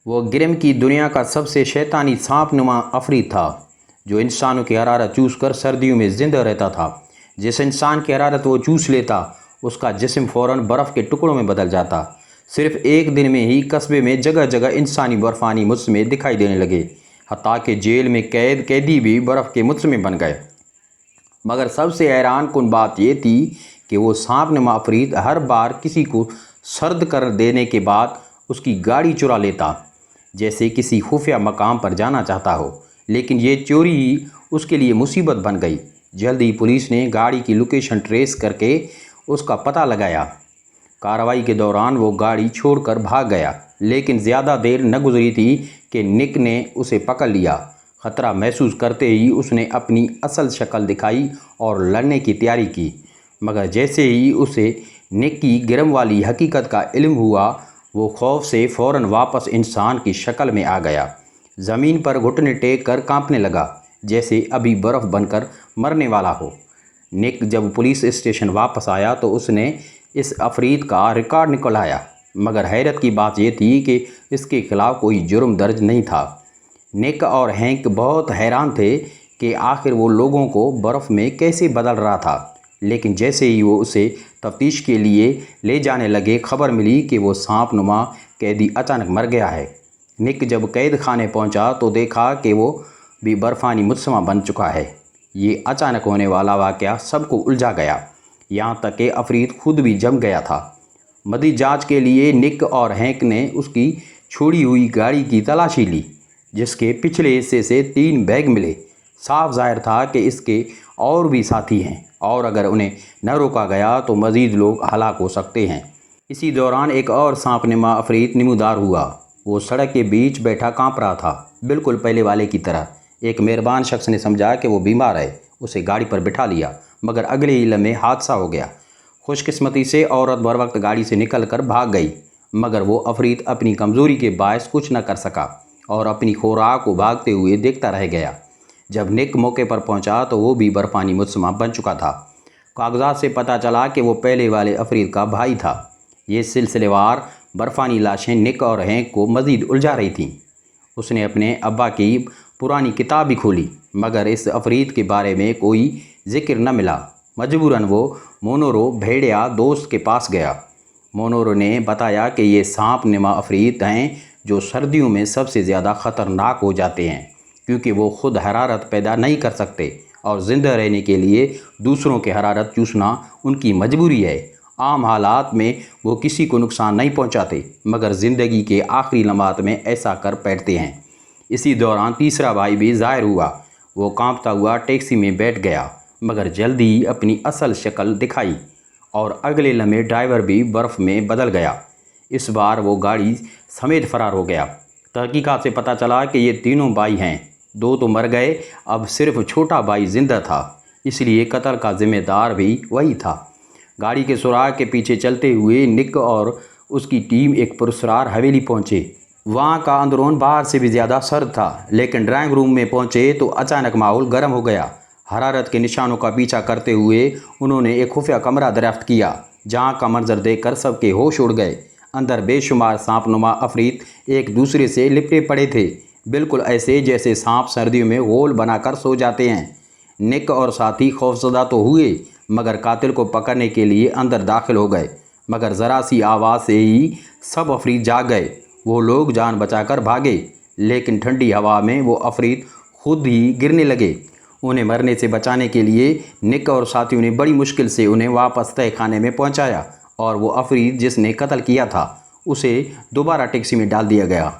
वो ग्रिम की दुनिया का सबसे शैतानी सांप नुमा अफरीत था जो इंसानों की हरारत चूस कर सर्दियों में जिंदा रहता था। जिस इंसान की हरारत वो चूस लेता उसका जिस्म फ़ौरन बर्फ़ के टुकड़ों में बदल जाता। सिर्फ एक दिन में ही कस्बे में जगह जगह इंसानी बर्फ़ानी मुजस्मे दिखाई देने लगे, हत्ता कि जेल में कैदी भी बर्फ़ के मुजस्मे बन गए। मगर सबसे हैरान कुन बात यह थी कि वो सांप नुमा अफरीत हर बार किसी को सर्द कर देने के बाद उसकी गाड़ी चुरा लेता, जैसे किसी खुफिया मकाम पर जाना चाहता हो। लेकिन ये चोरी ही उसके लिए मुसीबत बन गई। जल्द ही पुलिस ने गाड़ी की लोकेशन ट्रेस करके उसका पता लगाया। कार्रवाई के दौरान वो गाड़ी छोड़कर भाग गया, लेकिन ज़्यादा देर न गुजरी थी कि निक ने उसे पकड़ लिया। ख़तरा महसूस करते ही उसने अपनी असल शक्ल दिखाई और लड़ने की तैयारी की। मगर जैसे ही उसे निक की गिरम वाली हकीकत का इल्म हुआ, वो खौफ से फ़ौरन वापस इंसान की शक्ल में आ गया। ज़मीन पर घुटने टेक कर कांपने लगा, जैसे अभी बर्फ़ बनकर मरने वाला हो। निक जब पुलिस स्टेशन वापस आया तो उसने इस अफरीत का रिकॉर्ड निकलाया, मगर हैरत की बात यह थी कि इसके खिलाफ़ कोई जुर्म दर्ज नहीं था। निक और हैंक बहुत हैरान थे कि आखिर वो लोगों को बर्फ़ में कैसे बदल रहा था। लेकिन जैसे ही वो उसे तफ्तीश के लिए ले जाने लगे, खबर मिली कि वो सांप नुमा कैदी अचानक मर गया है। निक जब कैद खाने पहुंचा तो देखा कि वो भी बर्फ़ानी मुजस्मा बन चुका है। ये अचानक होने वाला वाक़या सबको उलझा गया, यहाँ तक कि अफरीत खुद भी जम गया था। मज़ीद जांच के लिए निक और हैंक ने उसकी छोड़ी हुई गाड़ी की तलाशी ली, जिसके पिछले हिस्से से 3 बैग मिले। साफ ज़ाहिर था कि इसके और भी साथी हैं और अगर उन्हें न रोका गया तो मज़ीद लोग हलाक हो सकते हैं। इसी दौरान एक और सांप नुमा अफरीत नमूदार हुआ। वो सड़क के बीच बैठा कांप रहा था, बिल्कुल पहले वाले की तरह। एक मेहरबान शख्स ने समझा कि वो बीमार है, उसे गाड़ी पर बिठा लिया, मगर अगले ही लम्हे हादसा हो गया। खुशकिस्मती से औरत बर वक्त गाड़ी से निकल कर भाग गई, मगर वो अफरीत अपनी कमज़ोरी के बायस कुछ न कर सका और अपनी खुराक को भागते हुए देखता रह गया। जब निक मौके पर पहुंचा तो वो भी बर्फ़ानी मुजस्मा बन चुका था। कागजात से पता चला कि वो पहले वाले अफरीत का भाई था। ये सिलसिलेवार बर्फ़ानी लाशें निक और हैंक को मज़ीद उलझा रही थीं। उसने अपने अब्बा की पुरानी किताब भी खोली, मगर इस अफरीत के बारे में कोई ज़िक्र न मिला। मजबूरन वो मोनोरो भेड़िया दोस्त के पास गया। मोनोरो ने बताया कि ये सांप नुमा अफरीत हैं जो सर्दियों में सबसे ज़्यादा ख़तरनाक हो जाते हैं, क्योंकि वो ख़ुद हरारत पैदा नहीं कर सकते और ज़िंदा रहने के लिए दूसरों की हरारत चूसना उनकी मजबूरी है। आम हालात में वो किसी को नुकसान नहीं पहुंचाते, मगर ज़िंदगी के आखिरी लम्हात में ऐसा कर बैठते हैं। इसी दौरान तीसरा भाई भी ज़ाहिर हुआ। वो कांपता हुआ टैक्सी में बैठ गया, मगर जल्दी ही अपनी असल शक्ल दिखाई और अगले लम्हे ड्राइवर भी बर्फ़ में बदल गया। इस बार वो गाड़ी समेत फ़रार हो गया। तहकीकात से पता चला कि ये तीनों भाई हैं। 2 तो मर गए, अब सिर्फ छोटा भाई जिंदा था, इसलिए कत्ल का जिम्मेदार भी वही था। गाड़ी के सुराग के पीछे चलते हुए निक और उसकी टीम एक पुरस्कार हवेली पहुंचे। वहां का अंदरून बाहर से भी ज़्यादा सर्द था, लेकिन ड्राइंग रूम में पहुंचे तो अचानक माहौल गर्म हो गया। हरारत के निशानों का पीछा करते हुए उन्होंने एक खुफिया कमरा दरियाफ्त किया, जहाँ का मंजर देखकर सबके होश उड़ गए। अंदर बेशुमार सांप नुमा अफरीत एक दूसरे से लिपटे पड़े थे, बिल्कुल ऐसे जैसे सांप सर्दियों में गोल बनाकर सो जाते हैं। निक और साथी खौफजदा तो हुए, मगर कातिल को पकड़ने के लिए अंदर दाखिल हो गए। मगर ज़रा सी आवाज़ से ही सब अफरीत जाग गए। वो लोग जान बचाकर भागे, लेकिन ठंडी हवा में वो अफरीत खुद ही गिरने लगे। उन्हें मरने से बचाने के लिए निक और साथियों ने बड़ी मुश्किल से उन्हें वापस तय खाने में पहुंचाया और वो अफरीत जिसने कत्ल किया था उसे दोबारा टैक्सी में डाल दिया गया।